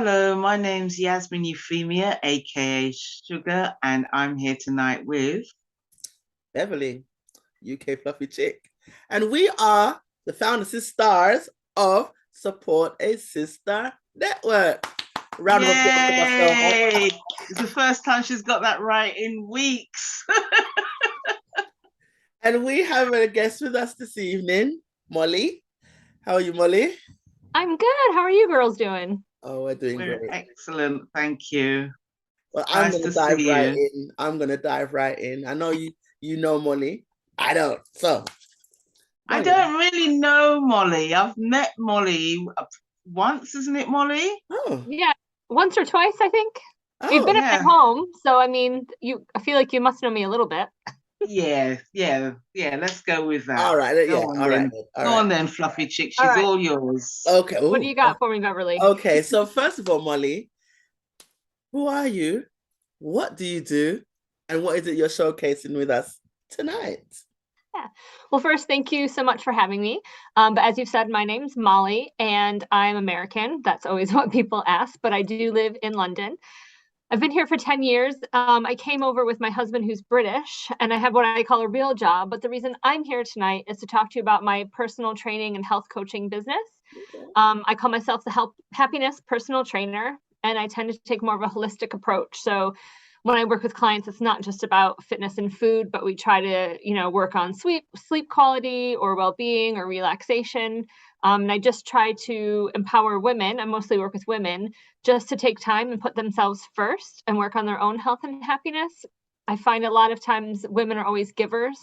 Hello, my name's Yasmin Euphemia, aka Sugar, and I'm here tonight with. Beverly, UK Fluffy Chick. And we are the founder Sis-Stars of Support a Sis-Star Network. Round of applause to myself. Yay! It's the first time she's got that right in weeks. And we have a guest with us this evening, Mollie. How are you, Mollie? I'm good. How are you girls doing? Oh, we're doing We're great. excellent, thank you. Well, I'm Nice gonna to dive see right you. in. I'm gonna dive right in. I know you know Mollie. I don't. So I Mollie. don't really know Mollie. I've met Mollie once, isn't it, Mollie? Oh, Yeah, once or twice, I think. You've oh, been at my Yeah, home, so I mean, I feel like you must know me a little bit. yeah. Let's go with that. all right. Go Yeah, on all right. then. All Go right. on then, Fluffy Chick. All She's right, all yours. Okay. what do Ooh, you got for me, Beverly? okay. So first of all, Mollie, who are you? What do you do? And what is it you're showcasing with us tonight? Yeah. Well, first, thank you so much for having me. But as you've said, my name's Molly, and I'm American. That's always what people ask, but I do live in London. I've been here for 10 years. I came over with my husband, who's British, and I have what I call a real job. But the reason I'm here tonight is to talk to you about my personal training and health coaching business. Okay. I call myself the happiness personal trainer, and I tend to take more of a holistic approach. So when I work with clients, it's not just about fitness and food, but we try to, work on sleep quality or well-being or relaxation. And I just try to empower women. I mostly work with women just to take time and put themselves first and work on their own health and happiness. I find a lot of times women are always givers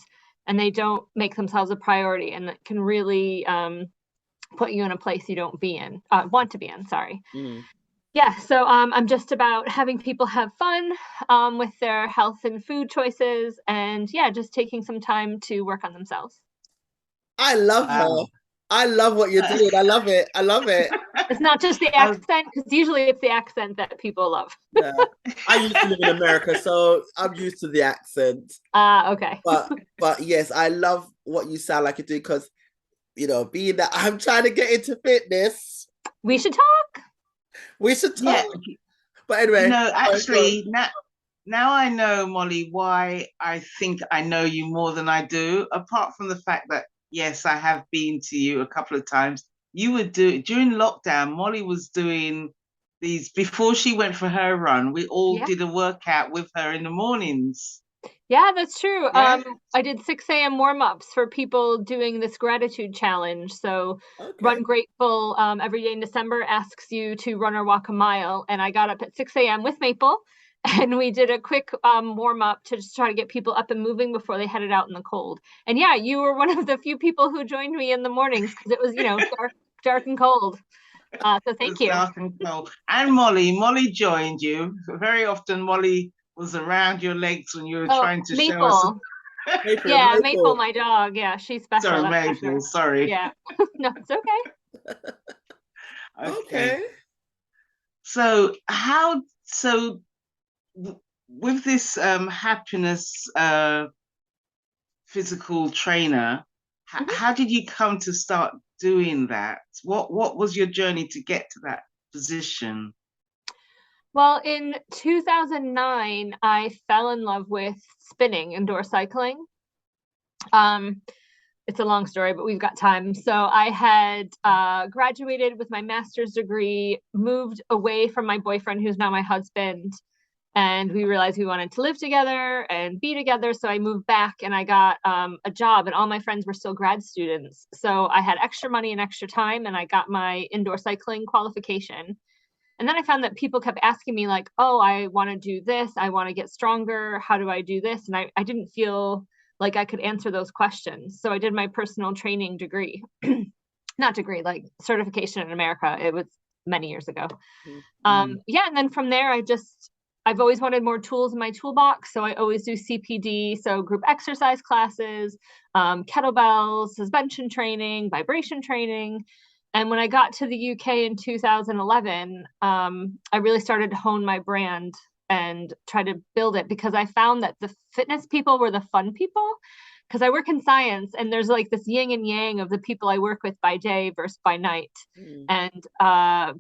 and they don't make themselves a priority, and that can really put you in a place you don't want to be in. Sorry. Mm. Yeah, so I'm just about having people have fun with their health and food choices, and yeah, just taking some time to work on themselves. I love her. Wow. I love what you're doing. I love it. I love it. It's not just the I, accent, because usually it's the accent that people love. Yeah. I used to live in America, so I'm used to the accent. Okay. But yes, I love what you sound like you do because being that I'm trying to get into fitness, We should talk. we should yeah, talk. But anyway, go on. actually, now I know, Molly, why I think I know you more than I do. Apart from the fact that, yes, I have been to you a couple of times. You would do during lockdown. Molly was doing these before she went for her run. We all Yeah. did a workout with her in the mornings. Yeah, that's true. Yeah. I did 6 a.m. warm-ups for people doing this gratitude challenge. So Okay. Run Grateful every day in December asks you to run or walk a mile. And I got up at 6 a.m. with Maple and we did a quick warm-up to just try to get people up and moving before they headed out in the cold. And yeah, you were one of the few people who joined me in the mornings because it was, dark and cold. So It thank was you. dark and cold. And Molly joined you. Very often, Molly was around your legs when you were Oh, trying to show us. Maple. Maple, Yeah, Maple, Maple. my dog. Yeah, she's special. Sorry, That's for Maple. sure. Sorry. Yeah. No, it's okay. Okay. Okay. So with this happiness physical trainer, Mhm. how did you come to start doing that? What was your journey to get to that position? Well, in 2009, I fell in love with spinning, indoor cycling. Um, it's a long story, but we've got time. So I had graduated with my master's degree, moved away from my boyfriend, who's now my husband, and we realized we wanted to live together and be together. So I moved back and I got a job, and all my friends were still grad students. So I had extra money and extra time, and I got my indoor cycling qualification. And then I found that people kept asking me, like, oh, I want to do this. I want to get stronger. How do I do this? And I didn't feel like I could answer those questions. So I did my personal training degree, not degree, like certification in America. It was many years ago. Mm. Yeah. And then from there, I've always wanted more tools in my toolbox. So I always do CPD, so group exercise classes, kettlebells, suspension training, vibration training. And when I got to the UK in 2011, I really started to hone my brand and try to build it because I found that the fitness people were the fun people. because I work in science, and there's like this yin and yang of the people I work with by day versus by night. And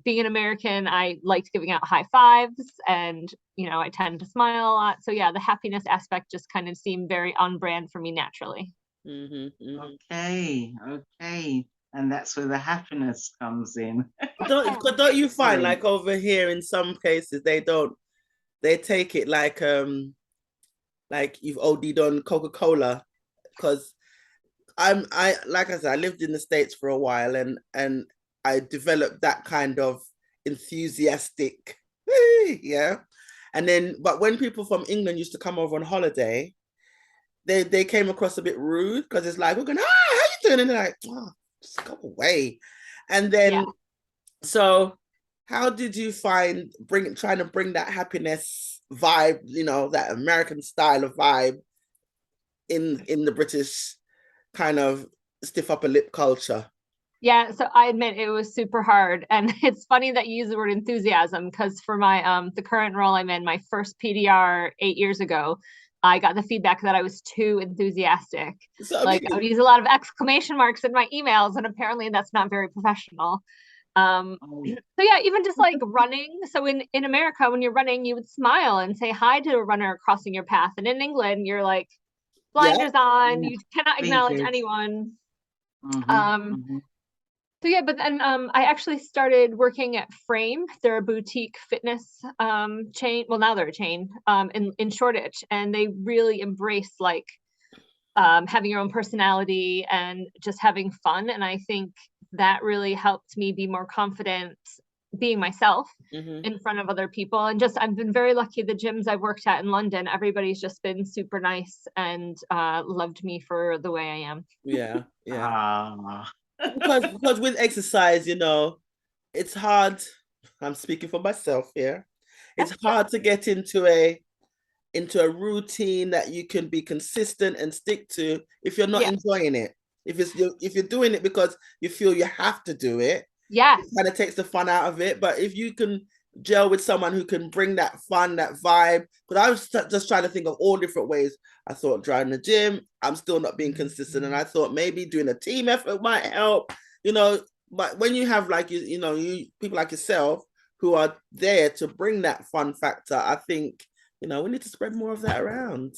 being an American, I liked giving out high fives, and I tend to smile a lot. So yeah, the happiness aspect just kind of seemed very on brand for me naturally. Okay. And that's where the happiness comes in. Don't you find like over here in some cases they take it like you've OD'd on Coca-Cola? Because I like I said, I lived in the States for a while, and I developed that kind of enthusiastic, yeah. And then, but when people from England used to come over on holiday, they came across a bit rude, because it's like, we're going, how you doing? And they're like, oh, just go away. And then, so how did you find trying to bring that happiness vibe, that American style of vibe in the British kind of stiff upper lip culture? Yeah, so I admit it was super hard. And it's funny that you use the word enthusiasm, because for my the current role I'm in, my first PDR 8 years ago, I got the feedback that I was too enthusiastic. So, I would use a lot of exclamation marks in my emails, and apparently that's not very professional. So yeah, even just like running. So in America, when you're running, you would smile and say hi to a runner crossing your path. And in England, you're like blinders on, you cannot acknowledge anyone. So yeah, but then I actually started working at Frame. They're a boutique fitness chain. Well, now they're a chain in Shoreditch, and they really embrace like having your own personality and just having fun. And I think that really helped me be more confident being myself in front of other people. And just, I've been very lucky. The gyms I've worked at in London, everybody's just been super nice and loved me for the way I am. Yeah. because with exercise, it's hard. I'm speaking for myself here. It's hard to get into a routine that you can be consistent and stick to if you're not enjoying it. If you're doing it because you feel you have to do it, it kind of takes the fun out of it. But if you can gel with someone who can bring that fun, that vibe, because I was just trying to think of all different ways. I thought driving the gym, I'm still not being consistent, and I thought maybe doing a team effort might help, But when you have like you people like yourself who are there to bring that fun factor, I think we need to spread more of that around.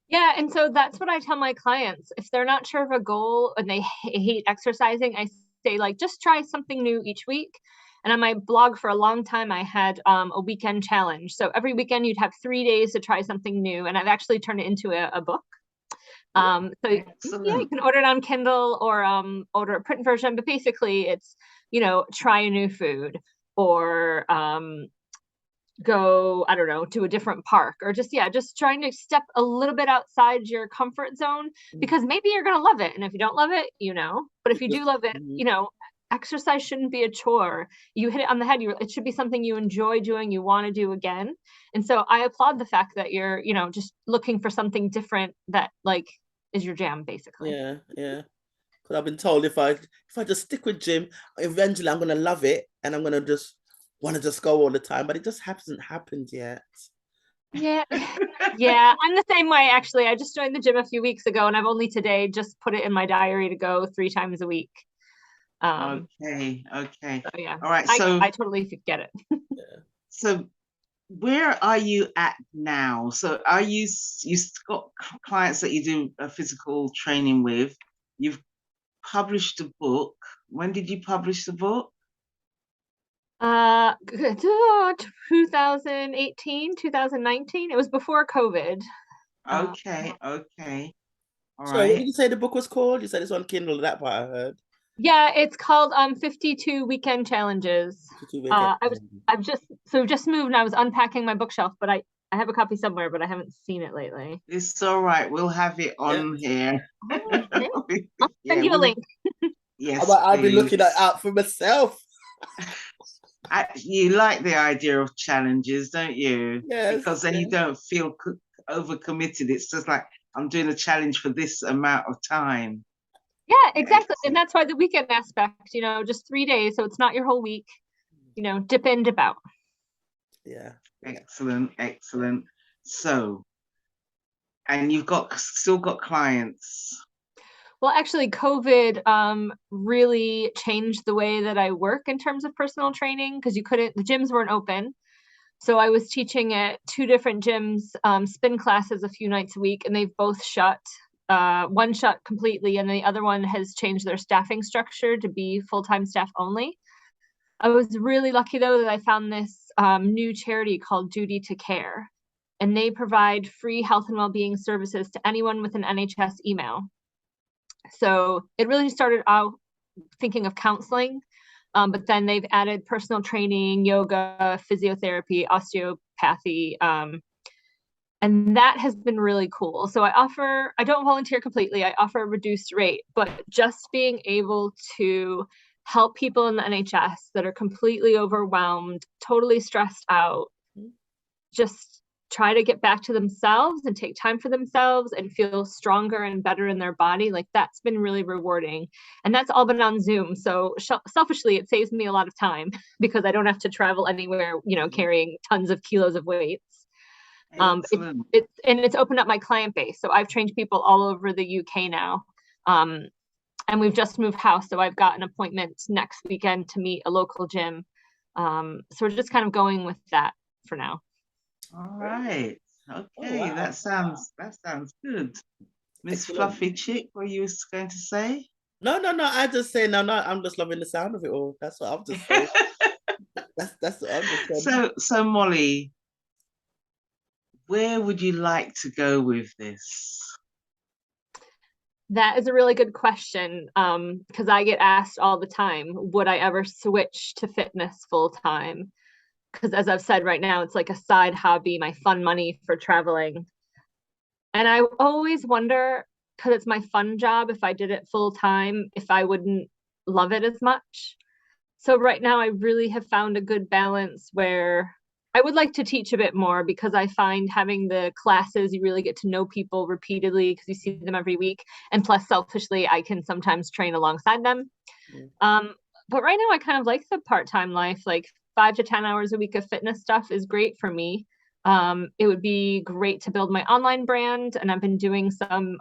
Yeah, and so that's what I tell my clients. If they're not sure of a goal and they hate exercising, I say like just try something new each week. And on my blog for a long time, I had a weekend challenge. So every weekend you'd have 3 days to try something new. And I've actually turned it into a book. So you can order it on Kindle or order a print version. But basically it's, try a new food, or go, I don't know, to a different park, or just trying to step a little bit outside your comfort zone, because maybe you're going to love it. And if you don't love it, but if you do love it, exercise shouldn't be a chore. You hit it on the head. It should be something you enjoy doing, you want to do again. And so I applaud the fact that you're, just looking for something different that like is your jam, basically. Yeah. Because I've been told if I just stick with gym, eventually I'm going to love it, and I'm going to just want to just go all the time, but it just hasn't happened yet. Yeah, I'm the same way. Actually, I just joined the gym a few weeks ago, and I've only today just put it in my diary to go 3 times a week. Okay. So, yeah. All right. So I totally get it. So where are you at now? So are you've got clients that you do a physical training with? You've published a book. When did you publish the book? 2018, 2019. It was before COVID. Okay. All So right. what did you say the book was called? You said it's on Kindle. That part I heard. Yeah, it's called 52 Weekend Challenges. 52 weekend I've just moved, and I was unpacking my bookshelf, but I have a copy somewhere, but I haven't seen it lately. It's all right. We'll have it on here. Okay. I'll send you a link. Yes, I'll be looking out for myself. You like the idea of challenges, don't you? Yes. Because then you don't feel overcommitted. It's just like, I'm doing a challenge for this amount of time. Yeah, exactly. And that's why the weekend aspect, just 3 days. So it's not your whole week, dip in, dip out. Yeah. Excellent. So And you've still got clients. Well, actually, COVID really changed the way that I work in terms of personal training, because the gyms weren't open. So I was teaching at two different gyms, spin classes a few nights a week, and they've both shut. One shut completely, and the other one has changed their staffing structure to be full-time staff only. I was really lucky, though, that I found this new charity called Duty to Care, and they provide free health and well-being services to anyone with an NHS email. So it really started out thinking of counseling, but then they've added personal training, yoga, physiotherapy, osteopathy, and that has been really cool. So I don't volunteer completely, I offer a reduced rate, but just being able to help people in the NHS that are completely overwhelmed, totally stressed out, just try to get back to themselves and take time for themselves and feel stronger and better in their body, like that's been really rewarding. And that's all been on Zoom. So selfishly, it saves me a lot of time because I don't have to travel anywhere, carrying tons of kilos of weights. It's opened up my client base. So I've trained people all over the UK now. And we've just moved house. So I've got an appointment next weekend to meet a local gym. So we're just kind of going with that for now. All right. Okay. Oh, wow. That sounds good. Miss Fluffy Chick, what you was going to say? No. I just say no. I'm just loving the sound of it all. That's what I'm just saying. that's what I'm just saying. So Mollie, where would you like to go with this? That is a really good question, because I get asked all the time, would I ever switch to fitness full time? Because as I've said, right now, it's like a side hobby, my fun money for traveling. And I always wonder, because it's my fun job, if I did it full time, if I wouldn't love it as much. So right now, I really have found a good balance where I would like to teach a bit more, because I find having the classes, you really get to know people repeatedly because you see them every week. And plus, selfishly, I can sometimes train alongside them. But right now, I kind of like the part-time life, like 5 to 10 hours a week of fitness stuff is great for me. It would be great to build my online brand. And I've been doing some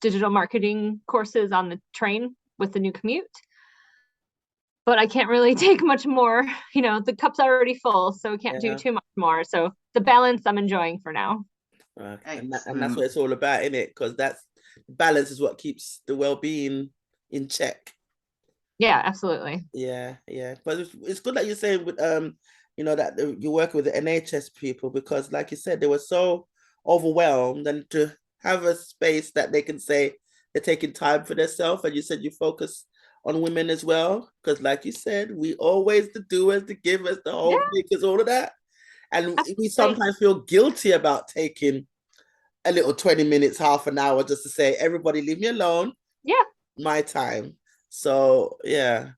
digital marketing courses on the train with the new commute. But I can't really take much more. The cup's already full, so can't do too much more. So the balance I'm enjoying for now. And that's what it's all about, isn't it? Because that's balance is what keeps the well-being in check. Yeah, absolutely. Yeah. But it's good that you're saying with that you work with the NHS people, because like you said, they were so overwhelmed, and to have a space that they can say they're taking time for themselves. And you said you focus on women as well, because like you said, we always the doers, the givers, the whole because all of that. And we sometimes feel guilty about taking a little 20 minutes, half an hour just to say, everybody leave me alone. Yeah. My time. So, yeah.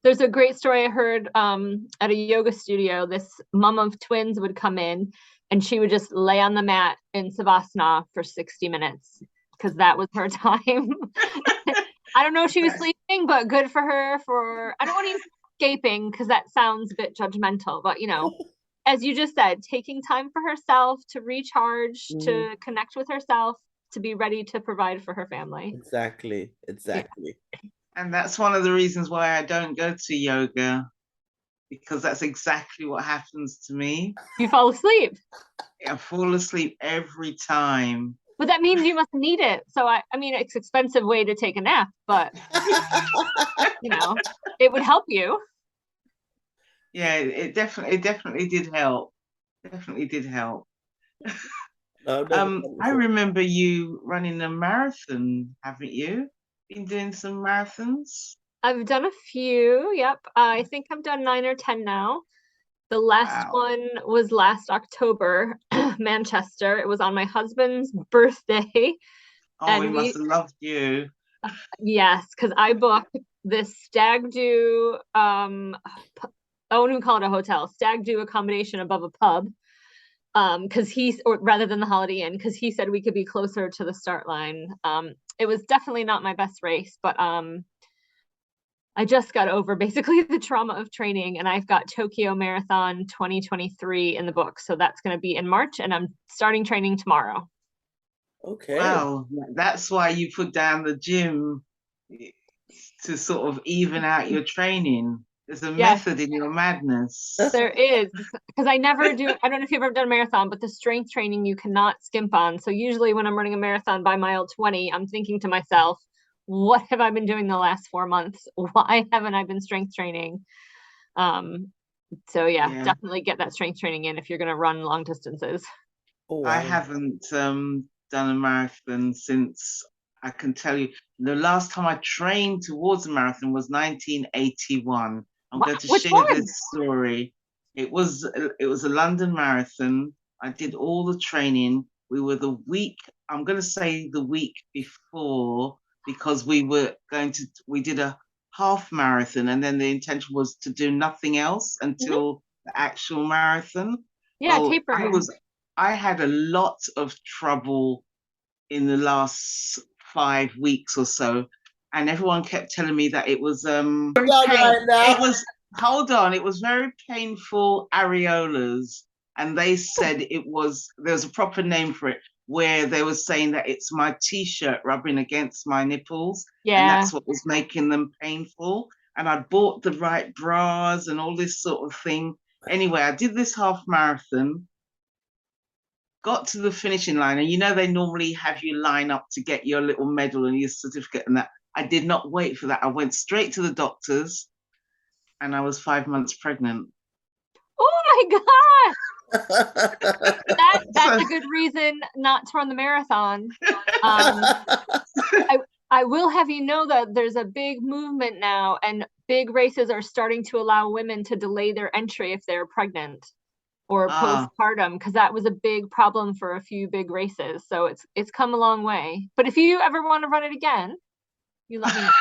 There's a great story I heard at a yoga studio. This mom of twins would come in and she would just lay on the mat in Savasana for 60 minutes because that was her time. I don't know if she was sleeping, but good for her. I don't want to use escaping because that sounds a bit judgmental, but as you just said, taking time for herself to recharge, to connect with herself, to be ready to provide for her family. Exactly. Yeah. And that's one of the reasons why I don't go to yoga, because that's exactly what happens to me. You fall asleep. I fall asleep every time. But that means you must need it. So I mean, it's an expensive way to take a nap, but it would help you. Yeah, it definitely did help. Definitely did help. I remember you running a marathon, haven't you? Been doing some marathons? I've done a few. Yep. I think I've done 9 or 10 now. The last one was last October, Manchester. It was on my husband's birthday. Oh, he must have loved you. Yes, because I booked this stag do, I wouldn't even call it a hotel, stag do accommodation above a pub. Rather than the Holiday Inn, because he said we could be closer to the start line. It was definitely not my best race, but I just got over basically the trauma of training, and I've got Tokyo Marathon 2023 in the book. So that's going to be in March, and I'm starting training tomorrow. Okay. Wow, that's why you put down the gym to sort of even out your training. There's a Yes. method in your madness. There is, because I don't know if you've ever done a marathon, but the strength training you cannot skimp on. So usually when I'm running a marathon by mile 20, I'm thinking to myself, what have I been doing the last 4 months? Why haven't I been strength training? So yeah, definitely get that strength training in if you're going to run long distances. Oh, wow. I haven't done a marathon since, I can tell you, the last time I trained towards a marathon was 1981. I'm going to share this story. It was a London marathon. I did all the training. We were I'm going to say the week before, because we did a half marathon, and then the intention was to do nothing else until the actual marathon. Yeah, tapering. I had a lot of trouble in the last 5 weeks or so, and everyone kept telling me that it was it was very painful areolas, and they said there was a proper name for it, where they were saying that it's my t-shirt rubbing against my nipples, and that's what was making them painful. And I bought the right bras and all this sort of thing. Anyway, I did this half marathon, got to the finishing line, and they normally have you line up to get your little medal and your certificate and that. I did not wait for that. I went straight to the doctors, and I was 5 months pregnant. Oh my God! That's a good reason not to run the marathon. I will have you know that there's a big movement now, and big races are starting to allow women to delay their entry if they're pregnant or postpartum, because that was a big problem for a few big races. So it's come a long way. But if you ever want to run it again, you let me know.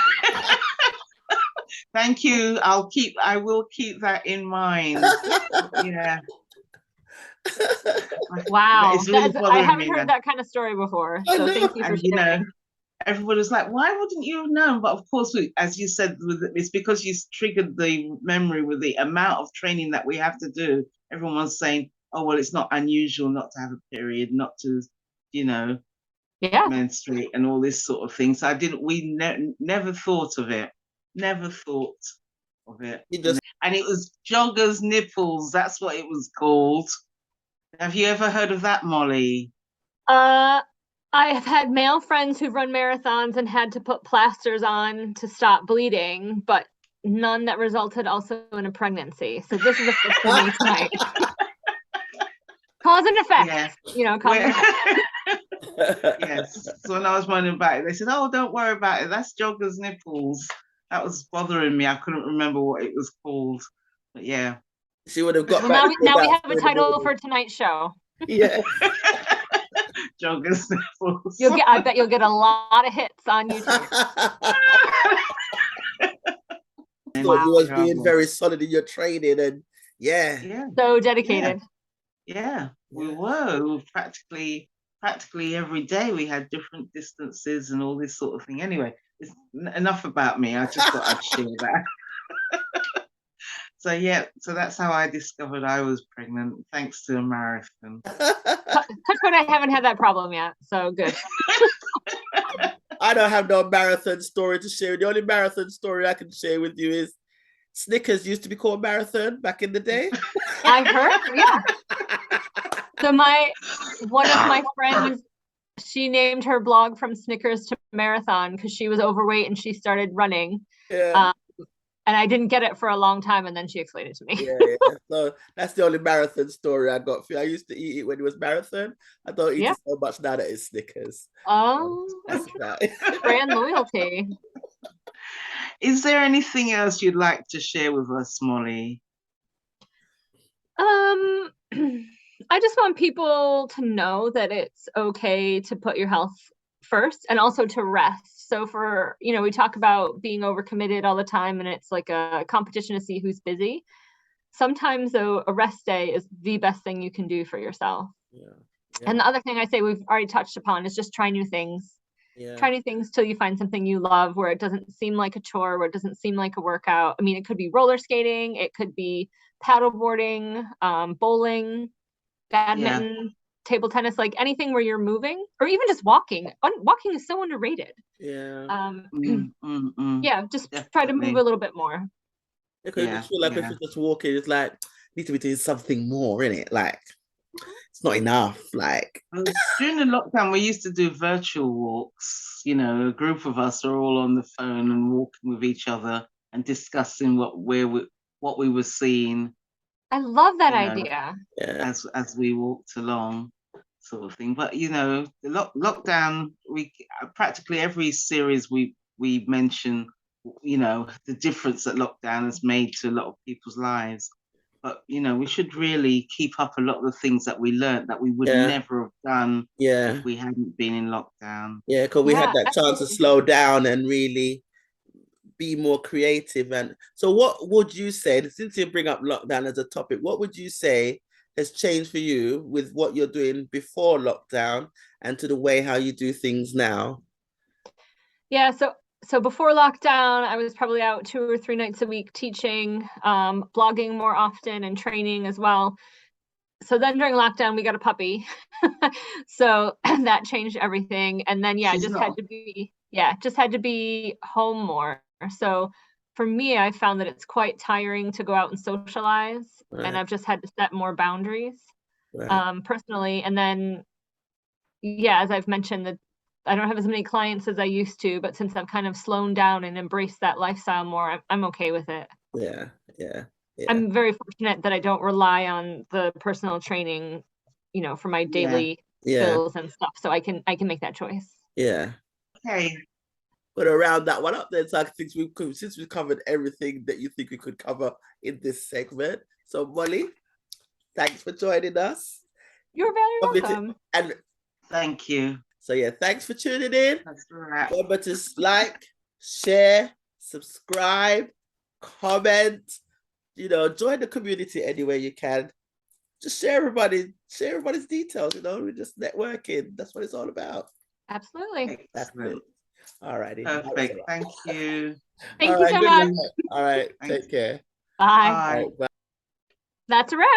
Thank you. I will keep that in mind. Yeah. Wow. I haven't heard that kind of story before. So thank you for sharing. Everybody was like, why wouldn't you have known? But of course, as you said, it's because you triggered the memory with the amount of training that we have to do. Everyone's saying, oh, well, it's not unusual not to have a period, not to, menstruate and all this sort of thing. So we never thought of it. Never thought of it. And it was jogger's nipples. That's what it was called. Have you ever heard of that, Mollie? I have had male friends who've run marathons and had to put plasters on to stop bleeding, but none that resulted also in a pregnancy. So this is a first for me tonight. Cause and effect, cause and effect. Yes. So when I was wondering about it, they said, oh, don't worry about it. That's jogger's nipples. That was bothering me. I couldn't remember what it was called. But yeah. She would have got now we have a title for tonight's show. Yeah. Jogger's nipples. I bet you'll get a lot of hits on YouTube. You was being very solid in your training, and so dedicated. Yeah, we were practically every day. We had different distances and all this sort of thing. Anyway, it's enough about me. I just thought I'd share that. So that's how I discovered I was pregnant, thanks to a marathon. But I haven't had that problem yet, so good. I don't have no marathon story to share. The only marathon story I can share with you is Snickers used to be called marathon back in the day. I heard, yeah. So one of my friends, she named her blog from Snickers to marathon because she was overweight and she started running. Yeah. And I didn't get it for a long time, and then she explained it to me. Yeah. So that's the only marathon story I got for you. I used to eat it when it was marathon. I don't eat it so much now that it's Snickers. Oh, that's brand loyalty. Is there anything else you'd like to share with us, Mollie? I just want people to know that it's okay to put your health first and also to rest. So we talk about being overcommitted all the time and it's like a competition to see who's busy. Sometimes a rest day is the best thing you can do for yourself. Yeah. And the other thing I say we've already touched upon is just try new things. Try new things till you find something you love, where it doesn't seem like a chore, where it doesn't seem like a workout. I mean, it could be roller skating, it could be paddle boarding, bowling, badminton, table tennis, like anything where you're moving or even just walking. Walking is so underrated. Yeah. Yeah, just try to move a little bit more. Because you just feel like if you're just walking, it's like need to be doing something more, innit? Like it's not enough. Like during the lockdown, we used to do virtual walks. You know, a group of us are all on the phone and walking with each other and discussing what we were seeing. I love that idea. As we walked along, sort of thing. But you know, the lockdown, we practically every series we mention, you know, the difference that lockdown has made to a lot of people's lives. But you know, we should really keep up a lot of the things that we learned that we would never have done if we hadn't been in lockdown. Yeah, because we had that chance to slow down and really be more creative. And so what would you say, since you bring up lockdown as a topic, what would you say has changed for you with what you're doing before lockdown and to the way how you do things now? Yeah, so before lockdown, I was probably out 2 or 3 nights a week teaching, blogging more often and training as well. So then during lockdown, we got a puppy. So that changed everything. And then, just had to be home more. So for me, I found that it's quite tiring to go out and socialize. And I've just had to set more boundaries personally. And then, as I've mentioned, that I don't have as many clients as I used to, but since I've kind of slowed down and embraced that lifestyle more, I'm okay with it. Yeah. I'm very fortunate that I don't rely on the personal training, you know, for my daily skills and stuff. So I can make that choice. Yeah. Okay. But around that one up then, so I think since we've covered everything that you think we could cover in this segment. So Mollie, thanks for joining us. You're very welcome. And thank you. So thanks for tuning in. That's right. Remember to like, share, subscribe, comment, you know, join the community anywhere you can. Just share everybody's details, you know, we're just networking. That's what it's all about. Absolutely. That's good. All righty. Perfect. Thank you. Thank you so much. All right. Take care. Bye. Bye. That's a wrap.